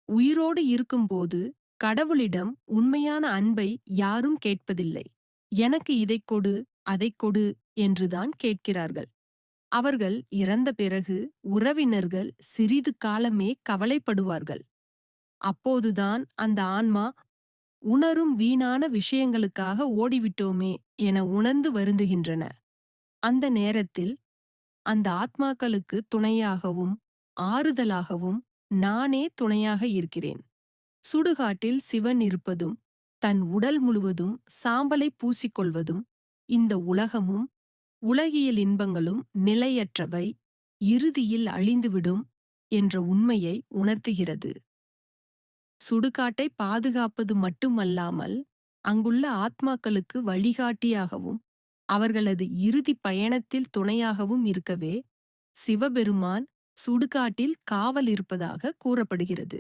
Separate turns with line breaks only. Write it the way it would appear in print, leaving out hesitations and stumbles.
உயிரோடு இருக்கும்போது கடவுளிடம் உண்மையான அன்பை யாரும் கேட்பதில்லை. எனக்கு இதைக் கொடு, அதைக் கொடு என்றுதான் கேட்கிறார்கள். அவர்கள் இறந்த பிறகு உறவினர்கள் சிறிது காலமே கவலைப்படுவார்கள். அப்போதுதான் அந்த ஆன்மா உணரும் வீணான விஷயங்களுக்காக ஓடிவிட்டோமே என உணர்ந்து வருந்துகின்றன. அந்த நேரத்தில் அந்த ஆத்மாக்களுக்கு துணையாகவும் ஆறுதலாகவும் நானே துணையாக இருக்கிறேன். சுடுகாட்டில் சிவன் இருப்பதும் தன் உடல் முழுவதும் சாம்பலை பூசிக்கொள்வதும் இந்த உலகமும் உலகியல் இன்பங்களும் நிலையற்றவை, இறுதியில் அழிந்துவிடும் என்ற உண்மையை உணர்த்துகிறது. சுடுகாட்டை பாதுகாப்பது மட்டுமல்லாமல் அங்குள்ள ஆத்மாக்களுக்கு வழிகாட்டியாகவும் அவர்களது இறுதி பயணத்தில் துணையாகவும் இருக்கவே சிவபெருமான் சுடுகாட்டில் காவல் இருப்பதாக கூறப்படுகிறது.